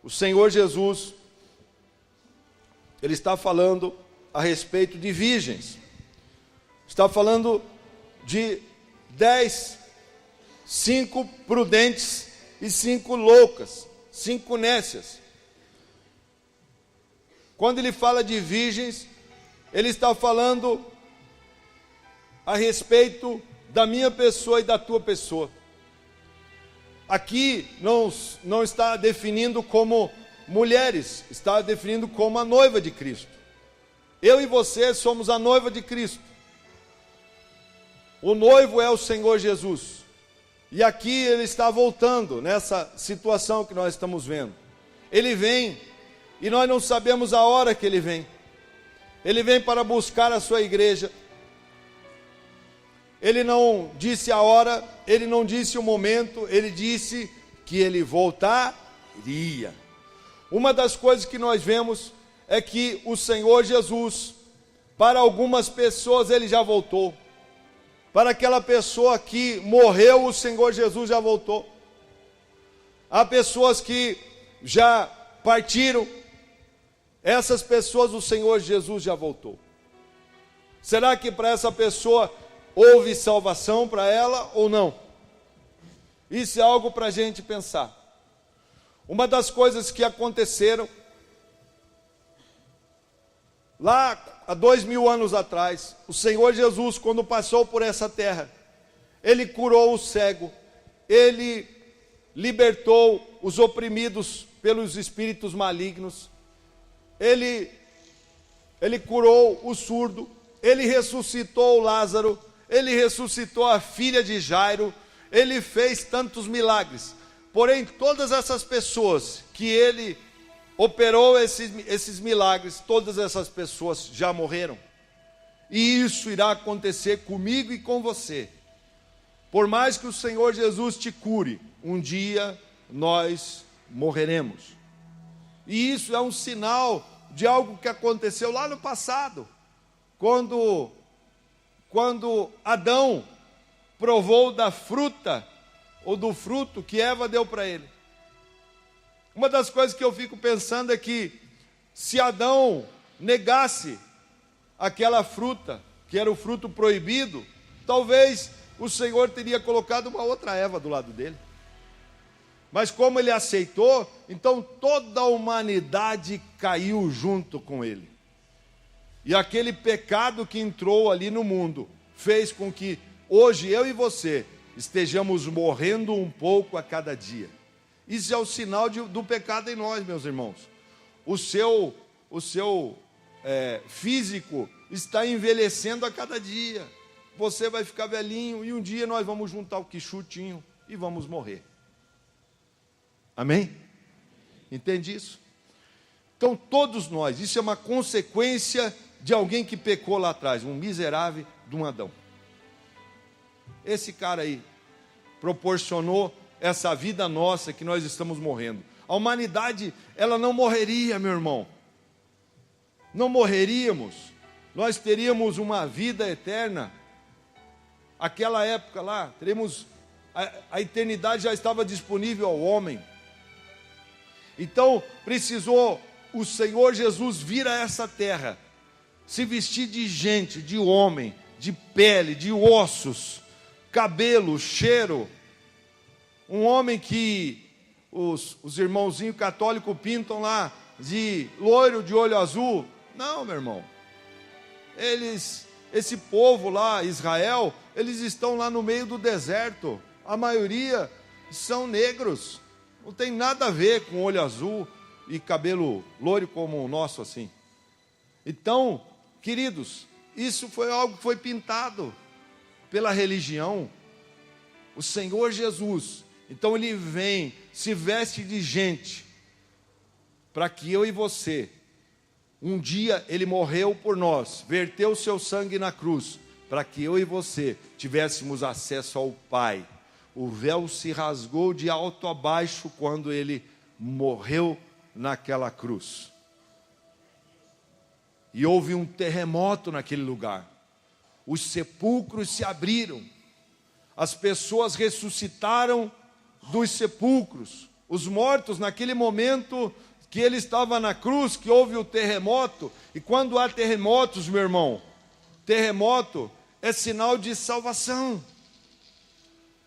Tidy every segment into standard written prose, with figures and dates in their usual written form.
o Senhor Jesus, Ele está falando a respeito de virgens. Está falando de 10, 5 prudentes e 5 loucas, 5 nécias. Quando Ele fala de virgens, Ele está falando a respeito da minha pessoa e da tua pessoa. Aqui não está definindo como mulheres, está definindo como a noiva de Cristo. Eu e você somos a noiva de Cristo. O noivo é o Senhor Jesus. E aqui Ele está voltando nessa situação que nós estamos vendo. Ele vem e nós não sabemos a hora que Ele vem. Ele vem para buscar a sua igreja. Ele não disse a hora, Ele não disse o momento, Ele disse que Ele voltaria. Uma das coisas que nós vemos é que o Senhor Jesus, para algumas pessoas Ele já voltou. Para aquela pessoa que morreu, o Senhor Jesus já voltou. Há pessoas que já partiram, essas pessoas o Senhor Jesus já voltou. Será que para essa pessoa houve salvação para ela ou não? Isso é algo para a gente pensar. Uma das coisas que aconteceram lá há 2000 anos atrás, o Senhor Jesus, quando passou por essa terra, Ele curou o cego, Ele libertou os oprimidos pelos espíritos malignos, Ele curou o surdo, Ele ressuscitou o Lázaro, Ele ressuscitou a filha de Jairo, Ele fez tantos milagres. Porém, todas essas pessoas que Ele operou esses milagres, todas essas pessoas já morreram. E isso irá acontecer comigo e com você. Por mais que o Senhor Jesus te cure, um dia nós morreremos. E isso é um sinal de algo que aconteceu lá no passado, quando Adão provou da fruta, ou do fruto que Eva deu para ele. Uma das coisas que eu fico pensando é que, se Adão negasse aquela fruta, que era o fruto proibido, talvez o Senhor teria colocado uma outra Eva do lado dele. Mas como ele aceitou, então toda a humanidade caiu junto com ele. E aquele pecado que entrou ali no mundo fez com que hoje eu e você estejamos morrendo um pouco a cada dia. Isso é o sinal do pecado em nós, meus irmãos. O seu físico está envelhecendo a cada dia. Você vai ficar velhinho e um dia nós vamos juntar o quichutinho e vamos morrer. Amém? Entende isso? Então todos nós, isso é uma consequência de alguém que pecou lá atrás, um miserável de um Adão. Esse cara aí proporcionou essa vida nossa que nós estamos morrendo. A humanidade, ela não morreria, meu irmão. Não morreríamos. Nós teríamos uma vida eterna. Aquela época lá, teríamos a eternidade já estava disponível ao homem. Então, precisou o Senhor Jesus vir a essa terra, se vestir de gente, de homem, de pele, de ossos, cabelo, cheiro. Um homem que os irmãozinhos católicos pintam lá de loiro de olho azul. Não, meu irmão. Esse povo lá, Israel, eles estão lá no meio do deserto. A maioria são negros. Não tem nada a ver com olho azul e cabelo loiro como o nosso assim. Então, queridos, isso foi algo que foi pintado pela religião. O Senhor Jesus, então Ele vem, se veste de gente, para que eu e você, um dia Ele morreu por nós, verteu o seu sangue na cruz, para que eu e você tivéssemos acesso ao Pai. O véu se rasgou de alto a baixo quando Ele morreu naquela cruz. E houve um terremoto naquele lugar. Os sepulcros se abriram. As pessoas ressuscitaram dos sepulcros. Os mortos, naquele momento que ele estava na cruz, que houve o terremoto, e quando há terremotos, meu irmão, terremoto é sinal de salvação.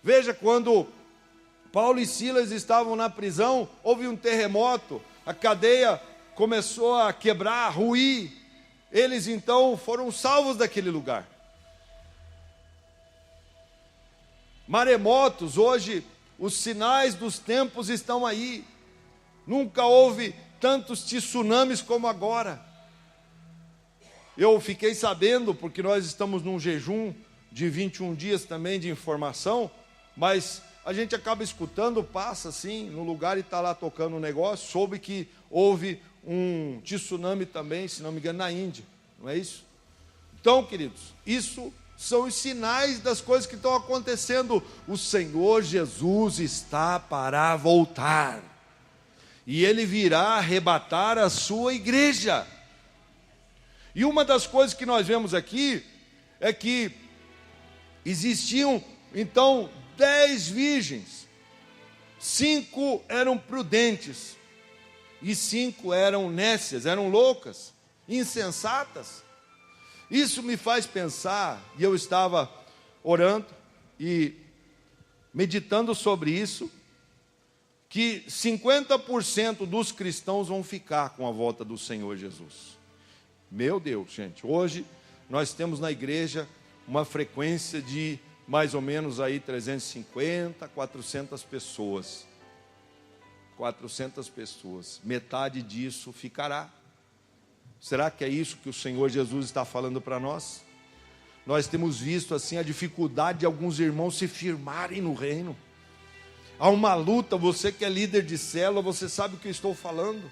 Veja, quando Paulo e Silas estavam na prisão, houve um terremoto, a cadeia começou a quebrar, a ruir, eles então foram salvos daquele lugar. Maremotos, hoje os sinais dos tempos estão aí. Nunca houve tantos tsunamis como agora. Eu fiquei sabendo, porque nós estamos num jejum de 21 dias também de informação, mas a gente acaba escutando, passa assim, no lugar e está lá tocando um negócio, soube que houve um tsunami também, se não me engano, na Índia, não é isso? Então, queridos, isso são os sinais das coisas que estão acontecendo. O Senhor Jesus está para voltar, e Ele virá arrebatar a sua igreja. E uma das coisas que nós vemos aqui, é que existiam, então, 10 virgens, 5 eram prudentes, e 5 eram nécias, eram loucas, insensatas. Isso me faz pensar, e eu estava orando e meditando sobre isso, que 50% dos cristãos vão ficar com a volta do Senhor Jesus. Meu Deus, gente, hoje nós temos na igreja uma frequência de mais ou menos aí 350, 400 pessoas. 400 pessoas, metade disso ficará. Será que é isso que o Senhor Jesus está falando para nós? Nós temos visto assim a dificuldade de alguns irmãos se firmarem no reino. Há uma luta, você que é líder de célula, você sabe o que eu estou falando.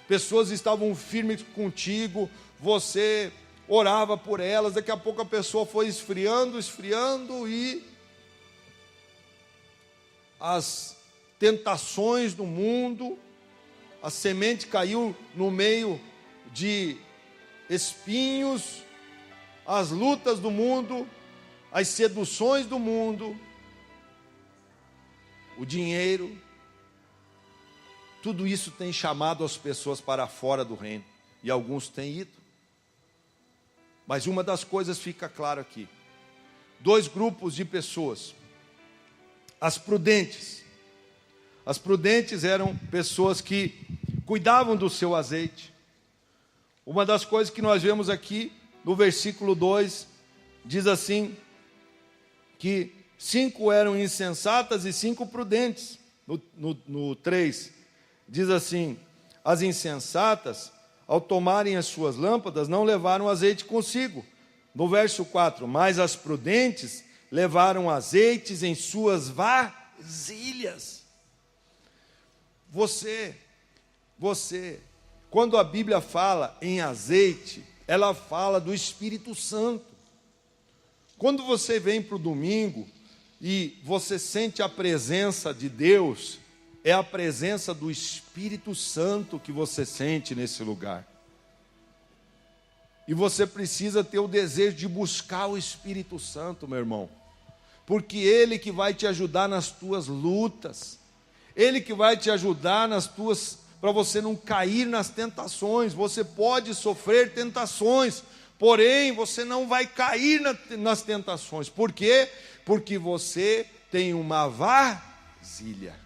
Pessoas estavam firmes contigo, você orava por elas, daqui a pouco a pessoa foi esfriando e as tentações do mundo, a semente caiu no meio de espinhos, as lutas do mundo, as seduções do mundo, o dinheiro, tudo isso tem chamado as pessoas para fora do reino, e alguns têm ido. Mas uma das coisas fica claro aqui: 2 grupos de pessoas. As prudentes. As prudentes eram pessoas que cuidavam do seu azeite. Uma das coisas que nós vemos aqui no versículo 2, diz assim, que 5 eram insensatas e 5 prudentes. No 3, diz assim: as insensatas, ao tomarem as suas lâmpadas, não levaram azeite consigo. No verso 4, mas as prudentes levaram azeites em suas vasilhas. Você, quando a Bíblia fala em azeite, ela fala do Espírito Santo. Quando você vem para o domingo e você sente a presença de Deus, é a presença do Espírito Santo que você sente nesse lugar. E você precisa ter o desejo de buscar o Espírito Santo, meu irmão, porque Ele que vai te ajudar nas tuas lutas, Ele que vai te ajudar para você não cair nas tentações. Você pode sofrer tentações, porém você não vai cair nas tentações. Por quê? Porque você tem uma vasilha.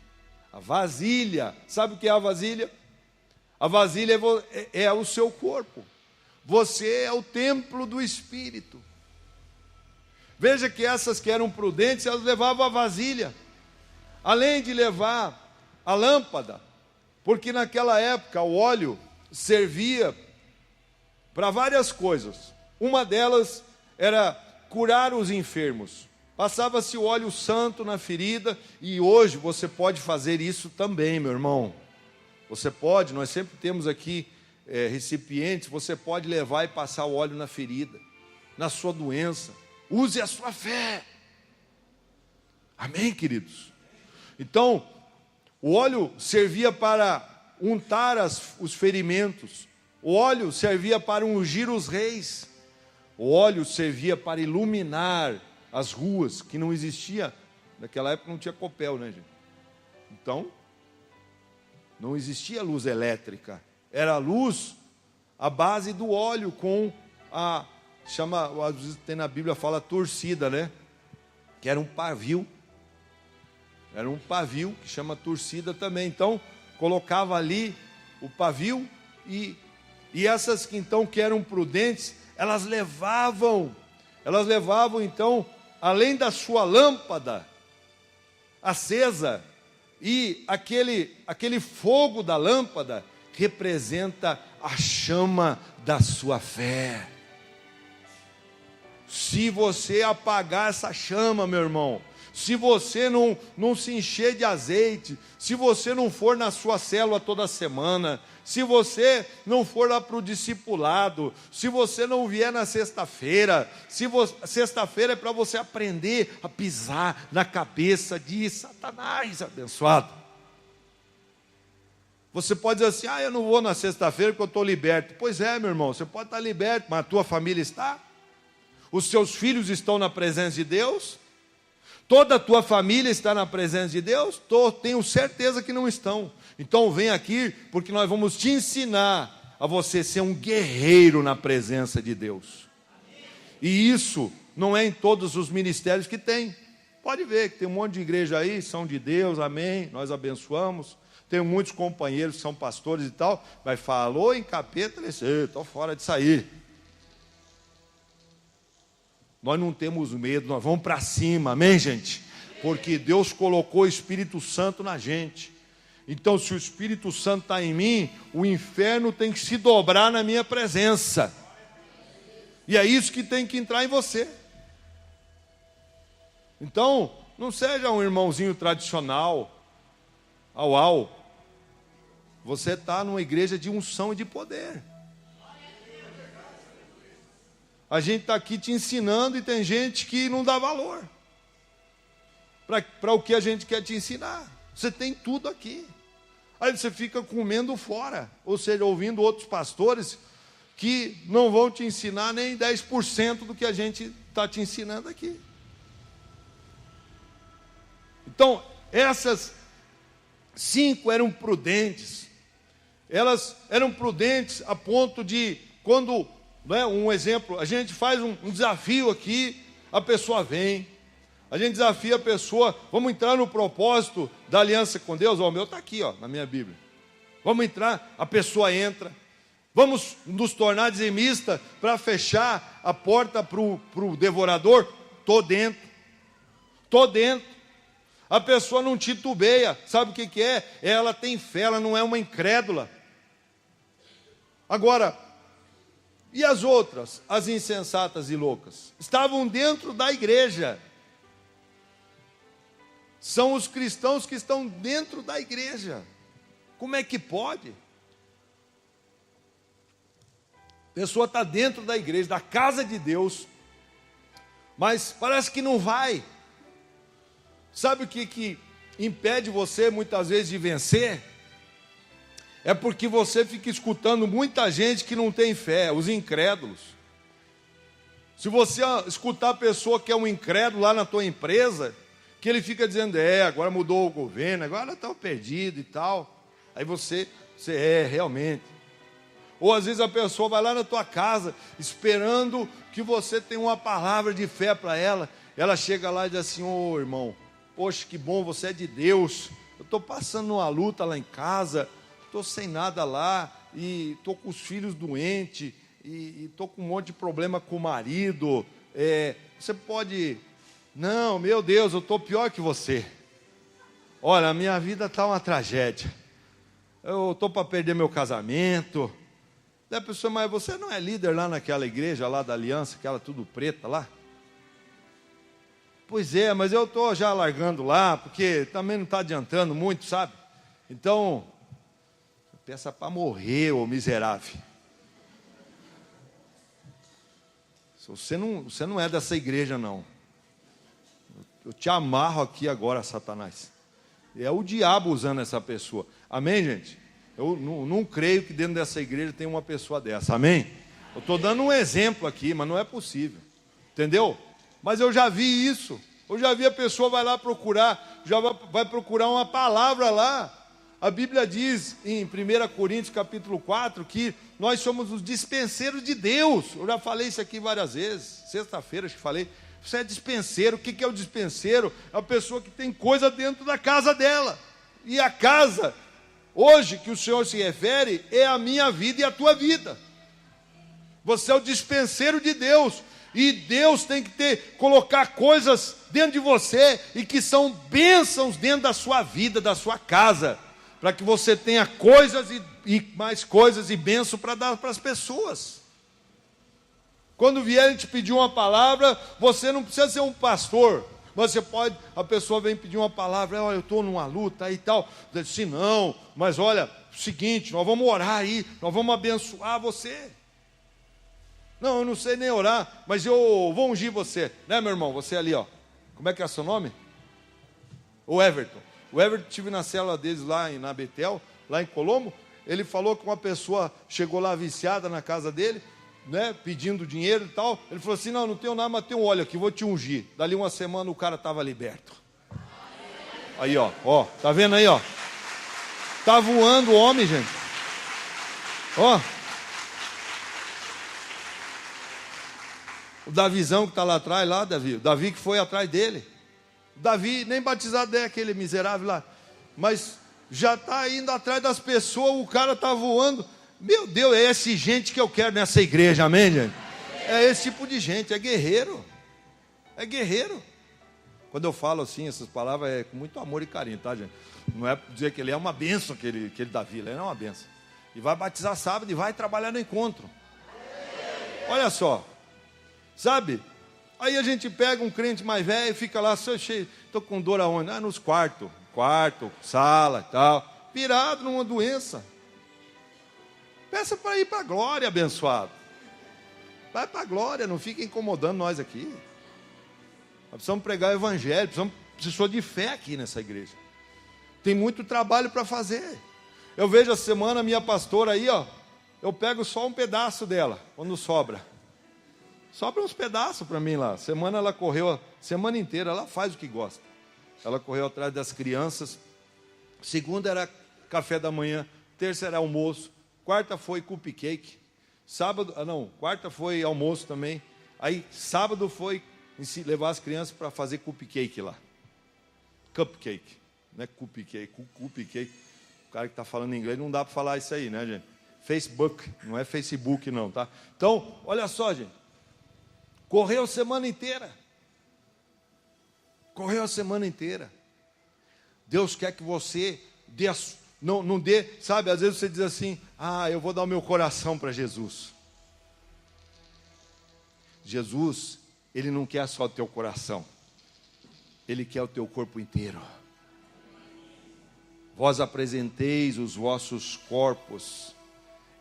A vasilha, sabe o que é a vasilha? A vasilha é o seu corpo. Você é o templo do Espírito. Veja que essas que eram prudentes, elas levavam a vasilha, além de levar a lâmpada, porque naquela época o óleo servia para várias coisas. Uma delas era curar os enfermos. Passava-se o óleo santo na ferida, e hoje você pode fazer isso também, meu irmão. Você pode, nós sempre temos aqui recipientes, você pode levar e passar o óleo na ferida, na sua doença. Use a sua fé. Amém, queridos? Então, o óleo servia para untar os ferimentos. O óleo servia para ungir os reis. O óleo servia para iluminar as ruas, que não existia, naquela época não tinha copel, né, gente? Então, Não existia luz elétrica. Era luz à base do óleo com às vezes tem na Bíblia, fala torcida, né? Que era um pavio. Era um pavio que chama torcida também. Então, colocava ali o pavio e essas que então que eram prudentes, elas levavam então, além da sua lâmpada acesa, e aquele fogo da lâmpada representa a chama da sua fé. Se você apagar essa chama, meu irmão, se você não se encher de azeite, se você não for na sua célula toda semana, se você não for lá para o discipulado, se você não vier na sexta-feira, sexta-feira é para você aprender a pisar na cabeça de Satanás, abençoado. Você pode dizer assim, eu não vou na sexta-feira porque eu estou liberto. Pois é, meu irmão, você pode estar liberto, mas a tua família está? Os seus filhos estão na presença de Deus? Toda a tua família está na presença de Deus? Tenho certeza que não estão. Então vem aqui, porque nós vamos te ensinar a você ser um guerreiro na presença de Deus. E isso não é em todos os ministérios que tem. Pode ver que tem um monte de igreja aí, são de Deus, amém, nós abençoamos. Tenho muitos companheiros que são pastores e tal, mas falou em capeta, ele disse, estou fora de sair. Nós não temos medo, nós vamos para cima, amém, gente? Porque Deus colocou o Espírito Santo na gente. Então, se o Espírito Santo está em mim, o inferno tem que se dobrar na minha presença. E é isso que tem que entrar em você. Então, não seja um irmãozinho tradicional. Você está numa igreja de unção e de poder. A gente está aqui te ensinando e tem gente que não dá valor para o que a gente quer te ensinar. Você tem tudo aqui. Aí você fica comendo fora, ou seja, ouvindo outros pastores que não vão te ensinar nem 10% do que a gente está te ensinando aqui. Então, essas 5 eram prudentes. Elas eram prudentes a ponto de, quando, um exemplo, a gente faz um desafio aqui, a pessoa vem, a gente desafia a pessoa, vamos entrar no propósito da aliança com Deus, o meu está aqui, na minha Bíblia. Vamos entrar, a pessoa entra. Vamos nos tornar dizimista para fechar a porta para o devorador? Estou dentro. A pessoa não titubeia, sabe o que é? Ela tem fé, ela não é uma incrédula. Agora, e as outras, as insensatas e loucas? Estavam dentro da igreja. São os cristãos que estão dentro da igreja. Como é que pode? A pessoa está dentro da igreja, da casa de Deus, mas parece que não vai. Sabe o que impede você muitas vezes de vencer? É porque você fica escutando muita gente que não tem fé, os incrédulos. Se você escutar a pessoa que é um incrédulo lá na tua empresa, que ele fica dizendo, agora mudou o governo, agora está perdido e tal. Aí você realmente. Ou às vezes a pessoa vai lá na tua casa, esperando que você tenha uma palavra de fé para ela. Ela chega lá e diz assim, irmão, poxa, que bom, você é de Deus. Eu estou passando uma luta lá em casa, estou sem nada lá, e estou com os filhos doentes, e estou com um monte de problema com o marido. Você pode... Não, meu Deus, eu estou pior que você. Olha, a minha vida está uma tragédia. Eu estou para perder meu casamento. Daí a pessoa, mas você não é líder lá naquela igreja lá da aliança, aquela tudo preta lá? Pois é, mas eu estou já largando lá, porque também não está adiantando muito, sabe? Então, peça para morrer, ô miserável. Você não é dessa igreja, não. Eu te amarro aqui agora, Satanás. É o diabo usando essa pessoa. Amém, gente? Eu não creio que dentro dessa igreja tem uma pessoa dessa. Amém? Eu estou dando um exemplo aqui, mas não é possível. Entendeu? Mas eu já vi isso. Eu já vi a pessoa vai lá procurar, já vai procurar uma palavra lá. A Bíblia diz em 1 Coríntios capítulo 4 que nós somos os dispenseiros de Deus. Eu já falei isso aqui várias vezes, sexta-feira acho que falei. Você é dispenseiro. O que é o dispenseiro? É a pessoa que tem coisa dentro da casa dela. E a casa, hoje, que o Senhor se refere, é a minha vida e a tua vida. Você é o dispenseiro de Deus. E Deus tem que colocar coisas dentro de você e que são bênçãos dentro da sua vida, da sua casa, para que você tenha coisas e mais coisas e bênção para dar para as pessoas. Quando vierem te pedir uma palavra, você não precisa ser um pastor. Você pode, a pessoa vem pedir uma palavra, olha, eu estou numa luta e tal. Diz assim, não, mas olha, seguinte, nós vamos orar aí, nós vamos abençoar você. Não, eu não sei nem orar, mas eu vou ungir você, né, meu irmão? Você ali, ó. Como é que é o seu nome? O Everton. O Everton, estive na célula deles lá na Betel, lá em Colombo. Ele falou que uma pessoa chegou lá viciada na casa dele, né, pedindo dinheiro e tal. Ele falou assim, não tenho nada, mas tenho óleo aqui, vou te ungir. Dali uma semana o cara estava liberto. Aí, ó, tá vendo aí, ó? Tá voando o homem, gente. Ó. O Davizão que está lá atrás, lá, Davi. O Davi que foi atrás dele. O Davi, nem batizado é aquele miserável lá. Mas já está indo atrás das pessoas, o cara está voando. Meu Deus, é esse gente que eu quero nessa igreja, amém, gente? É esse tipo de gente, é guerreiro. É guerreiro. Quando eu falo assim, essas palavras é com muito amor e carinho, tá, gente? Não é dizer que ele é uma bênção, aquele Davi, ele não é uma bênção. E vai batizar sábado e vai trabalhar no encontro. Olha só. Sabe? Aí a gente pega um crente mais velho e fica lá, estou com dor aonde? Nos quarto, sala e tal. Pirado numa doença. Peça para ir para a glória, abençoado. Vai para a glória, não fica incomodando nós aqui. Nós precisamos pregar o evangelho, precisamos de fé aqui nessa igreja. Tem muito trabalho para fazer. Eu vejo a semana a minha pastora aí, ó. Eu pego só um pedaço dela, quando sobra. Sobra uns pedaços para mim lá. Semana ela correu, a semana inteira, ela faz o que gosta. Ela correu atrás das crianças. Segunda era café da manhã. Terça era almoço. Quarta foi cupcake. Quarta foi almoço também. Aí sábado foi levar as crianças para fazer cupcake lá. Cupcake. Não é cupcake. Cupcake. O cara que está falando inglês não dá para falar isso aí, né, gente? Facebook. Não é Facebook não, tá? Então, olha só, gente. Correu a semana inteira. Correu a semana inteira. Deus quer que você não dê, sabe, às vezes você diz assim, eu vou dar o meu coração para Jesus. Jesus, Ele não quer só o teu coração. Ele quer o teu corpo inteiro. Vós apresenteis os vossos corpos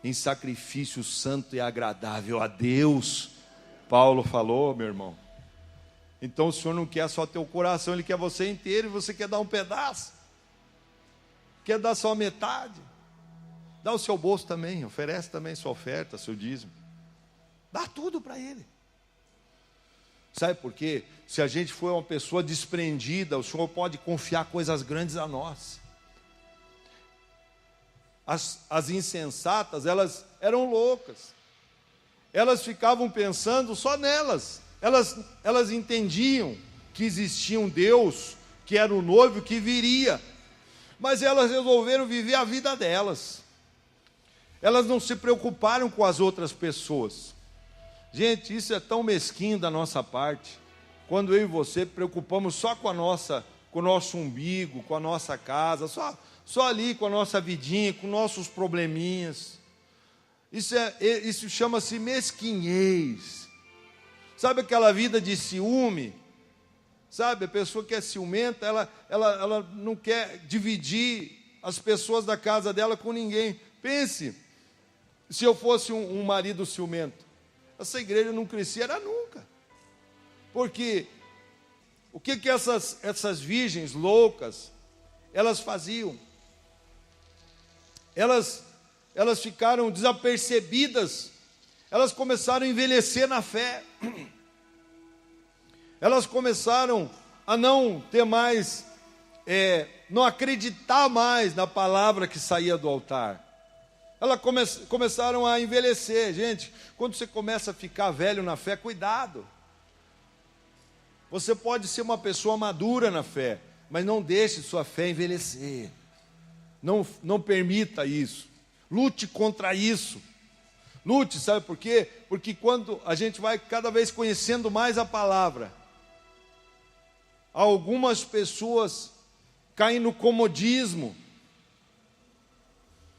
em sacrifício santo e agradável a Deus. Paulo falou, meu irmão. Então o Senhor não quer só teu coração, Ele quer você inteiro e você quer dar um pedaço. Quer dar só metade. Dá o seu bolso também, oferece também sua oferta, seu dízimo. Dá tudo para Ele. Sabe por quê? Se a gente for uma pessoa desprendida, o Senhor pode confiar coisas grandes a nós. As insensatas, elas eram loucas. Elas ficavam pensando só nelas. Elas entendiam que existia um Deus, que era o noivo que viria. Mas elas resolveram viver a vida delas. Elas não se preocuparam com as outras pessoas. Gente, isso é tão mesquinho da nossa parte. Quando eu e você preocupamos só com o nosso umbigo, com a nossa casa, só ali com a nossa vidinha, com nossos probleminhas. Isso chama-se mesquinhez. Sabe aquela vida de ciúme? Sabe, a pessoa que é ciumenta, ela não quer dividir as pessoas da casa dela com ninguém. Pense, se eu fosse um marido ciumento, essa igreja não crescia nunca. Porque o que essas virgens loucas, elas faziam? Elas ficaram desapercebidas, elas começaram a envelhecer na fé, elas começaram a não ter mais não acreditar mais na palavra que saía do altar. Elas começaram a envelhecer. Gente, quando você começa a ficar velho na fé, cuidado. Você pode ser uma pessoa madura na fé, mas não deixe sua fé envelhecer. Não permita isso. Lute contra isso. Lute, sabe por quê? Porque quando a gente vai cada vez conhecendo mais a palavra, algumas pessoas caem no comodismo.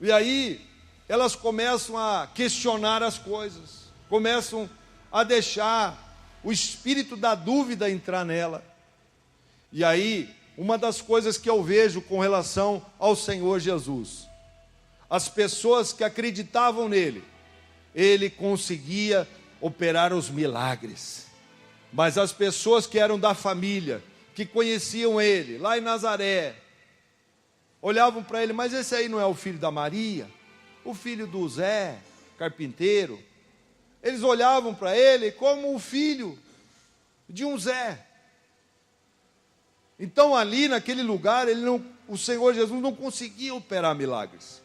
E aí elas começam a questionar as coisas, começam a deixar o espírito da dúvida entrar nela. E aí, uma das coisas que eu vejo com relação ao Senhor Jesus, as pessoas que acreditavam nele, ele conseguia operar os milagres. Mas as pessoas que eram da família, que conheciam ele, lá em Nazaré, olhavam para ele, mas esse aí não é o filho da Maria? O filho do Zé, carpinteiro? Eles olhavam para ele como o filho de um Zé. Então ali naquele lugar, o Senhor Jesus não conseguia operar milagres.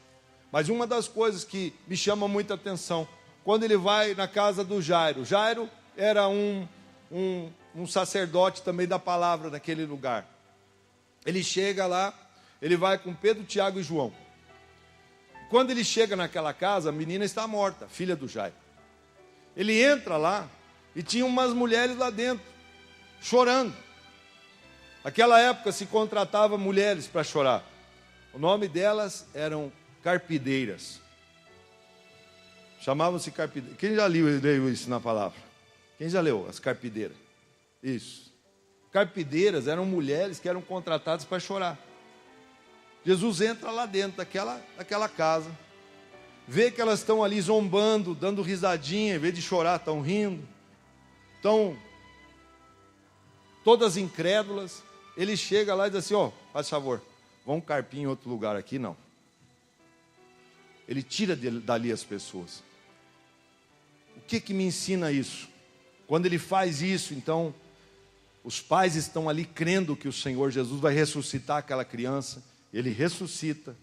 Mas uma das coisas que me chama muita atenção, quando ele vai na casa do Jairo. Jairo era um sacerdote também da palavra daquele lugar. Ele chega lá, ele vai com Pedro, Tiago e João. Quando ele chega naquela casa, a menina está morta, filha do Jairo. Ele entra lá e tinha umas mulheres lá dentro, chorando. Naquela época se contratava mulheres para chorar. O nome delas eram carpideiras. Chamavam-se carpideiras. Quem já leu isso na palavra? Quem já leu as carpideiras? Isso. Carpideiras eram mulheres que eram contratadas para chorar. Jesus entra lá dentro daquela casa, vê que elas estão ali zombando, dando risadinha, em vez de chorar, estão rindo, estão todas incrédulas. Ele chega lá e diz assim: faz favor, vamos carpir em outro lugar aqui, não. Ele tira dali as pessoas. O que me ensina isso? Quando ele faz isso, então, os pais estão ali crendo que o Senhor Jesus vai ressuscitar aquela criança. Ele ressuscita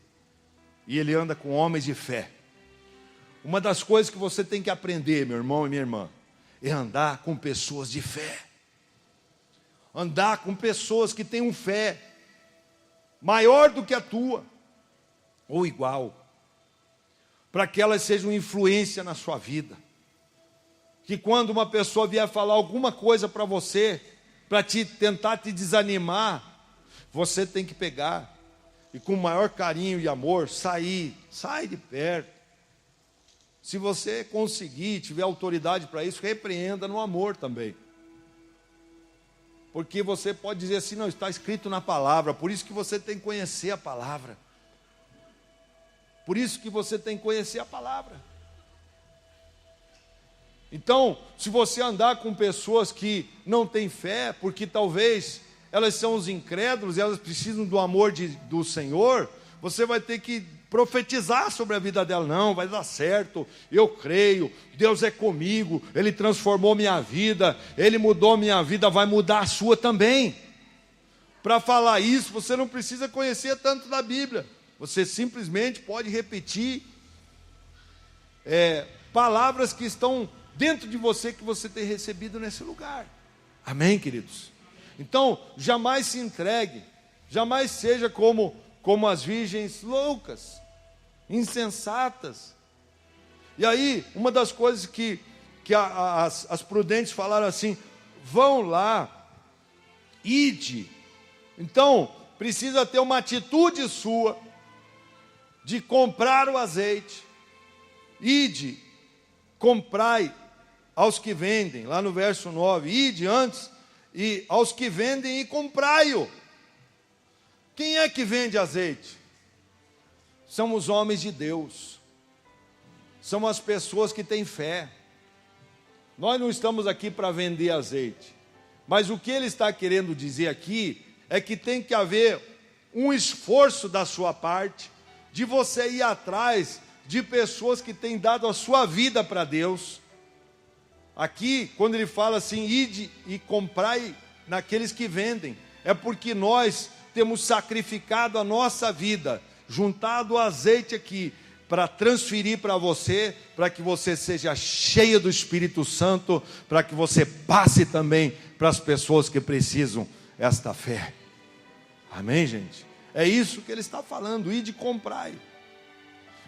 e ele anda com homens de fé. Uma das coisas que você tem que aprender, meu irmão e minha irmã, é andar com pessoas de fé. Andar com pessoas que tenham fé maior do que a tua, ou igual, para que elas sejam influência na sua vida. Que quando uma pessoa vier falar alguma coisa para você, para tentar te desanimar, você tem que pegar e com o maior carinho e amor sai de perto. Se você conseguir, tiver autoridade para isso, repreenda no amor também. Porque você pode dizer assim: não, está escrito na palavra, por isso que você tem que conhecer a palavra. Por isso que você tem que conhecer a palavra. Então, se você andar com pessoas que não têm fé, porque talvez elas são os incrédulos e elas precisam do amor do Senhor, você vai ter que profetizar sobre a vida dela. Não, vai dar certo, eu creio, Deus é comigo, Ele transformou minha vida, Ele mudou minha vida, vai mudar a sua também. Para falar isso, você não precisa conhecer tanto da Bíblia, você simplesmente pode repetir palavras que estão dentro de você, que você tem recebido nesse lugar. Amém, queridos? Então, jamais se entregue, jamais seja como as virgens loucas, insensatas. E aí, uma das coisas que as prudentes falaram assim: vão lá, ide. Então, precisa ter uma atitude sua, de comprar o azeite, ide, comprai aos que vendem, lá no verso 9, ide antes, e aos que vendem e comprai-o. Quem é que vende azeite? São os homens de Deus, são as pessoas que têm fé. Nós não estamos aqui para vender azeite, mas o que ele está querendo dizer aqui é que tem que haver um esforço da sua parte, de você ir atrás de pessoas que têm dado a sua vida para Deus. Aqui, quando ele fala assim, ide e comprai naqueles que vendem, é porque nós temos sacrificado a nossa vida, juntado o azeite aqui, para transferir para você, para que você seja cheia do Espírito Santo, para que você passe também para as pessoas que precisam esta fé. Amém, gente? É isso que ele está falando, ir de comprar.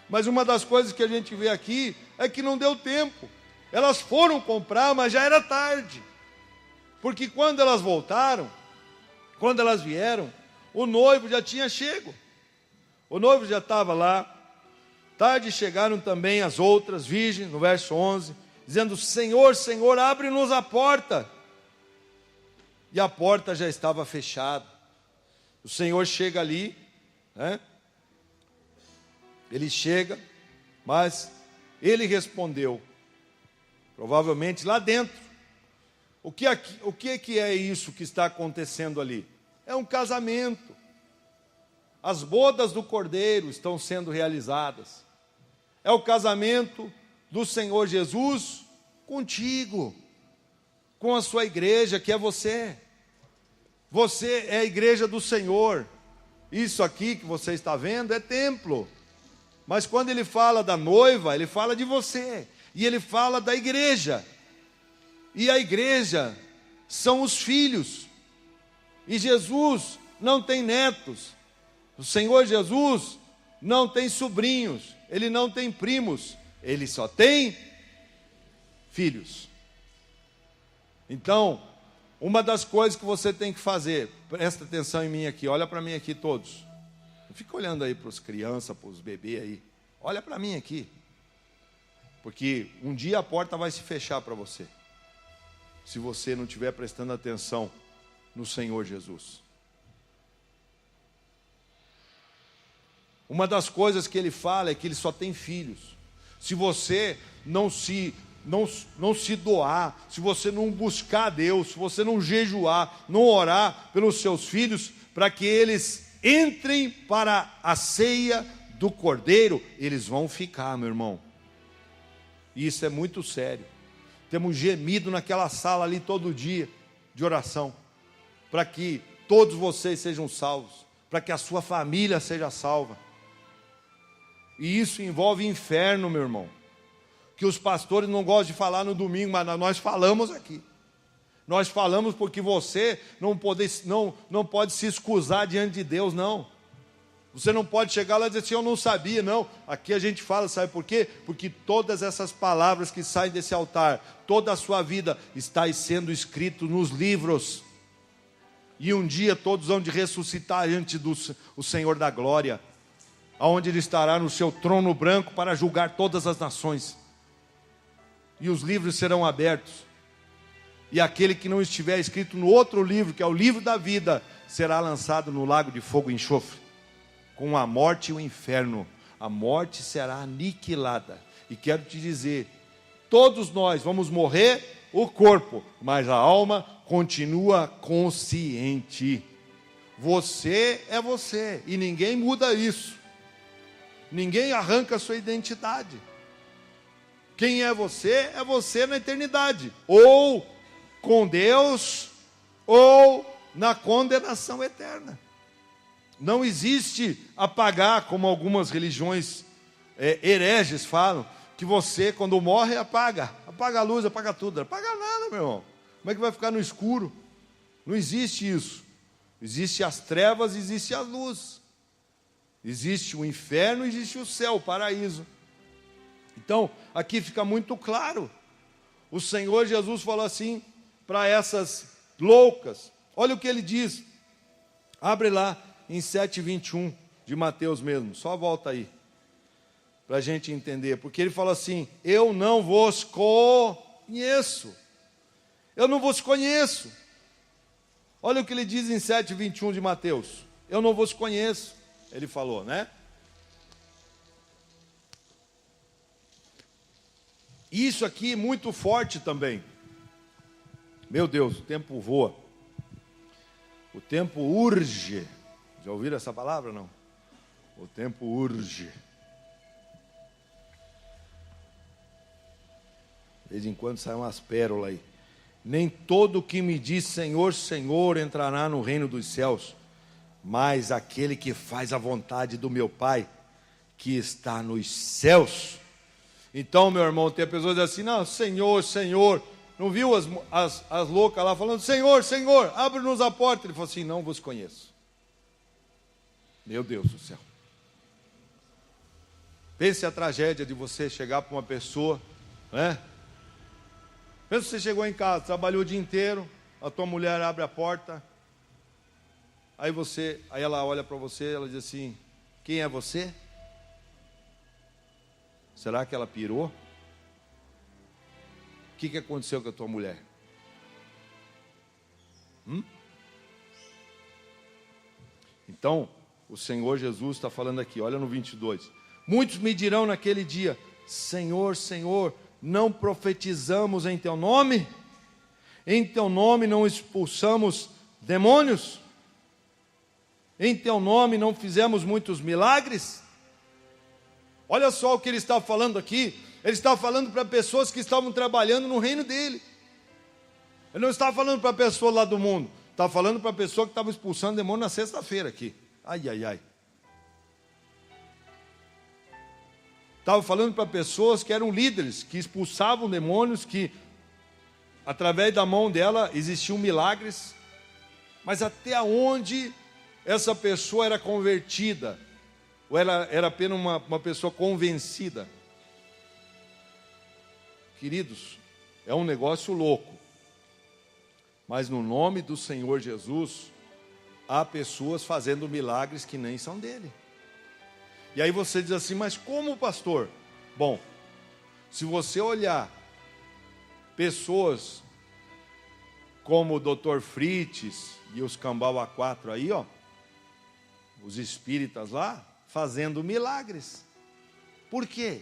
Mas uma das coisas que a gente vê aqui é que não deu tempo. Elas foram comprar, mas já era tarde. Porque quando elas voltaram, quando elas vieram, o noivo já tinha chego. O noivo já estava lá. Tarde chegaram também as outras virgens, no verso 11, dizendo: Senhor, Senhor, abre-nos a porta. E a porta já estava fechada. O Senhor chega ali, né? Ele chega, mas ele respondeu, provavelmente lá dentro. O que é isso que está acontecendo ali? É um casamento. As bodas do Cordeiro estão sendo realizadas. É o casamento do Senhor Jesus contigo, com a sua igreja, que é você. Você é a igreja do Senhor. Isso aqui que você está vendo é templo. Mas quando ele fala da noiva, ele fala de você. E ele fala da igreja. E a igreja são os filhos. E Jesus não tem netos. O Senhor Jesus não tem sobrinhos. Ele não tem primos. Ele só tem filhos. Então, uma das coisas que você tem que fazer, presta atenção em mim aqui, olha para mim aqui todos. Não fica olhando aí para as crianças, para os bebês aí. Olha para mim aqui. Porque um dia a porta vai se fechar para você, se você não estiver prestando atenção no Senhor Jesus. Uma das coisas que ele fala é que ele só tem filhos. Se você não se doar, se você não buscar a Deus, se você não jejuar, não orar pelos seus filhos, para que eles entrem para a ceia do Cordeiro, eles vão ficar, meu irmão. E isso é muito sério. Temos gemido naquela sala ali todo dia de oração, para que todos vocês sejam salvos, para que a sua família seja salva. E isso envolve inferno, meu irmão, que os pastores não gostam de falar no domingo, mas nós falamos aqui. Nós falamos porque você não pode se excusar diante de Deus, não. Você não pode chegar lá e dizer assim, eu não sabia, não. Aqui a gente fala, sabe por quê? Porque todas essas palavras que saem desse altar, toda a sua vida está sendo escrito nos livros. E um dia todos vão de ressuscitar diante do Senhor da glória, aonde Ele estará no seu trono branco para julgar todas as nações. E os livros serão abertos. E aquele que não estiver escrito no outro livro, que é o livro da vida, será lançado no lago de fogo e enxofre, com a morte e o inferno. A morte será aniquilada. E quero te dizer, todos nós vamos morrer, o corpo, mas a alma continua consciente. Você é você, e ninguém muda isso. Ninguém arranca a sua identidade. Quem é você na eternidade. Ou com Deus, ou na condenação eterna. Não existe apagar, como algumas religiões hereges falam, que você, quando morre, apaga. Apaga a luz, apaga tudo. Não apaga nada, meu irmão. Como é que vai ficar no escuro? Não existe isso. Existe as trevas, existe a luz. Existe o inferno, existe o céu, o paraíso. Então, aqui fica muito claro. O Senhor Jesus falou assim para essas loucas. Olha o que ele diz. Abre lá em 7:21 de Mateus mesmo. Só volta aí, para a gente entender. Porque ele fala assim, eu não vos conheço. Eu não vos conheço. Olha o que ele diz em 7:21 de Mateus. Eu não vos conheço. Ele falou, né? Isso aqui é muito forte também. Meu Deus, o tempo voa. O tempo urge. Já ouviram essa palavra, não? O tempo urge. De vez em quando saem umas pérolas aí. Nem todo que me diz Senhor, Senhor entrará no reino dos céus, mas aquele que faz a vontade do meu Pai, que está nos céus. Então, meu irmão, tem pessoas que dizem assim, não, Senhor, Senhor, não viu as loucas lá falando, Senhor, Senhor, abre-nos a porta. Ele falou assim, não vos conheço. Meu Deus do céu. Pense a tragédia de você chegar para uma pessoa, né? Pensa que você chegou em casa, trabalhou o dia inteiro, a tua mulher abre a porta, aí ela olha para você, ela diz assim, quem é você? Será que ela pirou? O que aconteceu com a tua mulher? Então, o Senhor Jesus está falando aqui, olha no 22. Muitos me dirão naquele dia, Senhor, Senhor, não profetizamos em teu nome? Em teu nome não expulsamos demônios? Em teu nome não fizemos muitos milagres? Olha só o que ele está falando aqui. Ele está falando para pessoas que estavam trabalhando no reino dele. Ele não está falando para pessoas lá do mundo. Está falando para a pessoa que estava expulsando demônio na sexta-feira aqui. Ai, ai, ai. Estava falando para pessoas que eram líderes, que expulsavam demônios, que através da mão dela existiam milagres. Mas até onde essa pessoa era convertida? Ou era apenas uma pessoa convencida? Queridos, é um negócio louco. Mas no nome do Senhor Jesus, há pessoas fazendo milagres que nem são dele. E aí você diz assim, mas como, pastor? Bom, se você olhar pessoas como o Dr. Fritz e os Cambau A4 aí, ó, os espíritas lá, fazendo milagres. Por quê?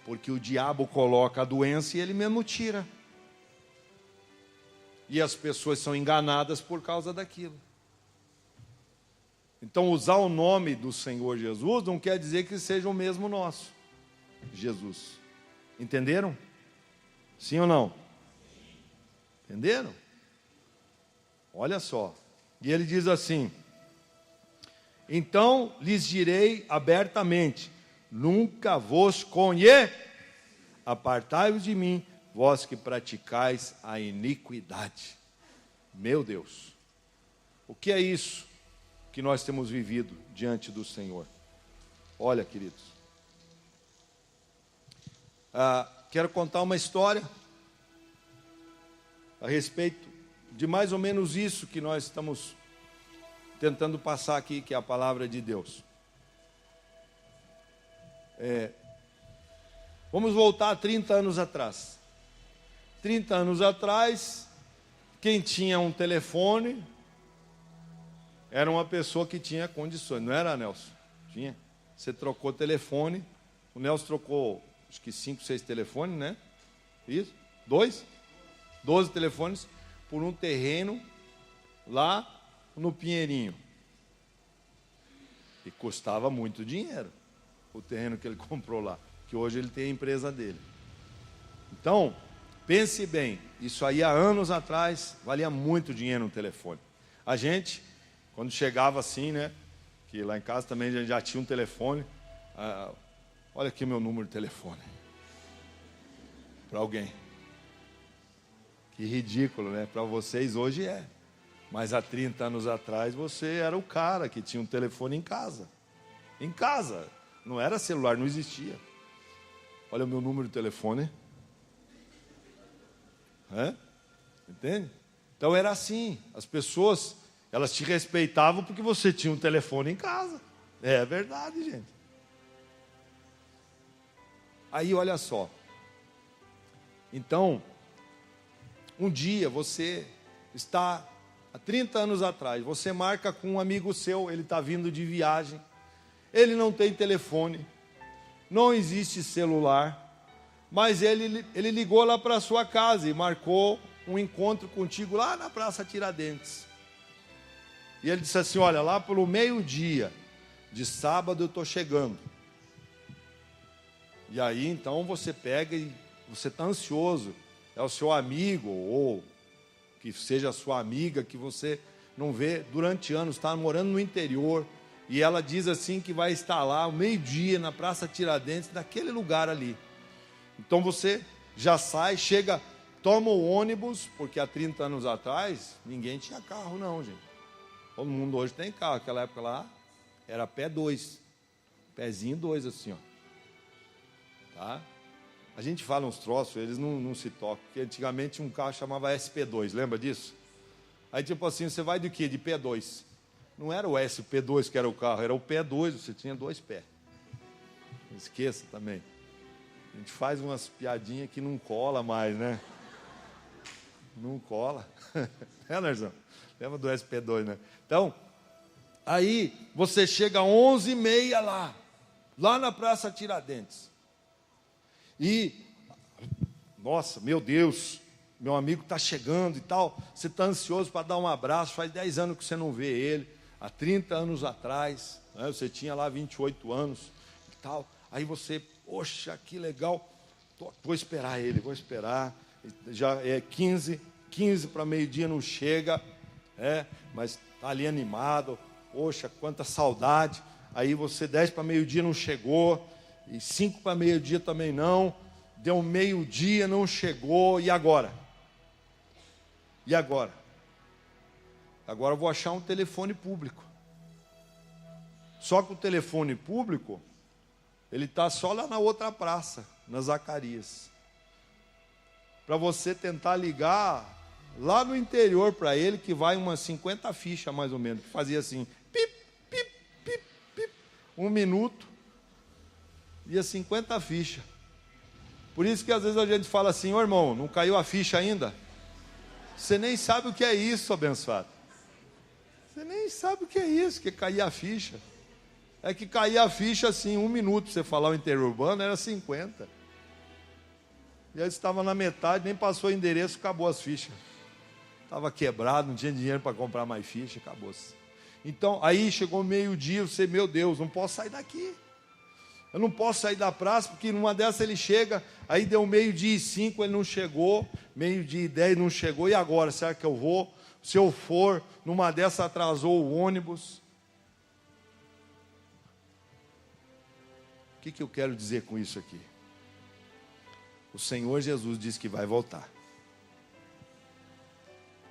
Porque o diabo coloca a doença e ele mesmo tira. E as pessoas são enganadas por causa daquilo. Então, usar o nome do Senhor Jesus não quer dizer que seja o mesmo nosso, Jesus. Entenderam? Sim ou não? Entenderam? Olha só. E ele diz assim, então lhes direi abertamente, nunca vos conheço, apartai-vos de mim, vós que praticais a iniquidade. Meu Deus, o que é isso que nós temos vivido diante do Senhor? Olha, queridos, quero contar uma história a respeito de mais ou menos isso que nós estamos tentando passar aqui, que é a palavra de Deus. Vamos voltar a 30 anos atrás. 30 anos atrás, quem tinha um telefone era uma pessoa que tinha condições, não era, Nelson? Tinha. Você trocou telefone, o Nelson trocou, acho que 5, 6 telefones, né? Isso? 12 telefones por um terreno lá no Pinheirinho. E custava muito dinheiro o terreno que ele comprou lá, que hoje ele tem a empresa dele. Então, pense bem, isso aí há anos atrás valia muito dinheiro no telefone. A gente, quando chegava assim, né, que lá em casa também a gente já tinha um telefone, olha aqui o meu número de telefone, para alguém. Que ridículo, né? Para vocês hoje é. Mas há 30 anos atrás você era o cara que tinha um telefone em casa. Em casa. Não era celular, não existia. Olha o meu número de telefone. Entende? Então era assim. As pessoas, elas te respeitavam porque você tinha um telefone em casa. É verdade, gente. Aí olha só. Então, um dia você está, há 30 anos atrás, você marca com um amigo seu, ele está vindo de viagem, ele não tem telefone, não existe celular, mas ele ligou lá para a sua casa e marcou um encontro contigo lá na Praça Tiradentes. E ele disse assim, olha, lá pelo meio-dia de sábado eu estou chegando. E aí então você pega e você está ansioso, é o seu amigo ou que seja a sua amiga que você não vê, durante anos, está morando no interior, e ela diz assim que vai estar lá ao meio-dia na Praça Tiradentes, naquele lugar ali. Então você já sai, chega, toma o ônibus, porque há 30 anos atrás ninguém tinha carro não, gente. Todo mundo hoje tem carro, aquela época lá era pé 2, pezinho 2 assim, ó. Tá? A gente fala uns troços, eles não se tocam, porque antigamente um carro chamava SP2, lembra disso? Aí tipo assim, você vai de quê? De P2. Não era o SP2 que era o carro, era o P2, você tinha 2 pés. Não esqueça também. A gente faz umas piadinhas que não cola mais, né? Não cola. É, Narzão? Lembra do SP2, né? Então, aí você chega às 11h30 lá na Praça Tiradentes. E, nossa, meu Deus, meu amigo está chegando e tal. Você está ansioso para dar um abraço, faz 10 anos que você não vê ele. Há 30 anos atrás, né, você tinha lá 28 anos e tal. Aí você, poxa, que legal, vou esperar ele, vou esperar. Já é 15 para meio-dia, não chega, mas está ali animado. Poxa, quanta saudade. Aí você 10 para meio-dia não chegou, e 5 para meio-dia também não. Deu meio-dia, não chegou, e agora? E agora? Agora eu vou achar um telefone público. Só que o telefone público, ele está só lá na outra praça, na Zacarias. Para você tentar ligar lá no interior para ele, que vai umas 50 fichas mais ou menos. Que fazia assim, pip, pip, pip, pip, 1 minuto, ia 50 fichas. Por isso que às vezes a gente fala assim, ô irmão, não caiu a ficha ainda? Você nem sabe o que é isso, abençoado. Você nem sabe o que é isso, que cair a ficha. É que cair a ficha assim, 1 minuto, você falar o interurbano, era 50. E aí você estava na metade, nem passou o endereço, acabou as fichas. Estava quebrado, não tinha dinheiro para comprar mais ficha, acabou-se. Então, aí chegou meio-dia, você, meu Deus, não posso sair daqui. Eu não posso sair da praça, porque numa dessas ele chega, aí deu 12h05, ele não chegou, 12h10 não chegou, e agora, será que eu vou? Se eu for, numa dessas atrasou o ônibus. O que eu quero dizer com isso aqui? O Senhor Jesus disse que vai voltar.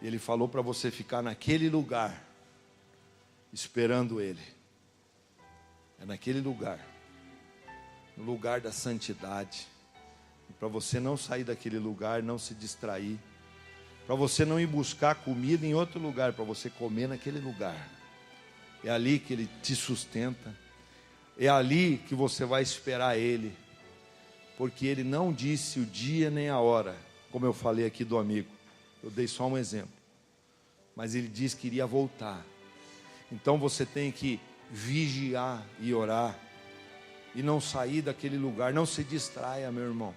Ele falou para você ficar naquele lugar, esperando Ele. É naquele lugar, no lugar da santidade. Para você não sair daquele lugar, não se distrair. Para você não ir buscar comida em outro lugar, para você comer naquele lugar. É ali que Ele te sustenta. É ali que você vai esperar Ele. Porque Ele não disse o dia nem a hora, como eu falei aqui do amigo. Eu dei só um exemplo. Mas Ele disse que iria voltar. Então você tem que vigiar e orar. E não sair daquele lugar. Não se distraia, meu irmão,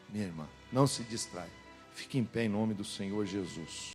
minha irmã. Não se distraia. Fique em pé em nome do Senhor Jesus.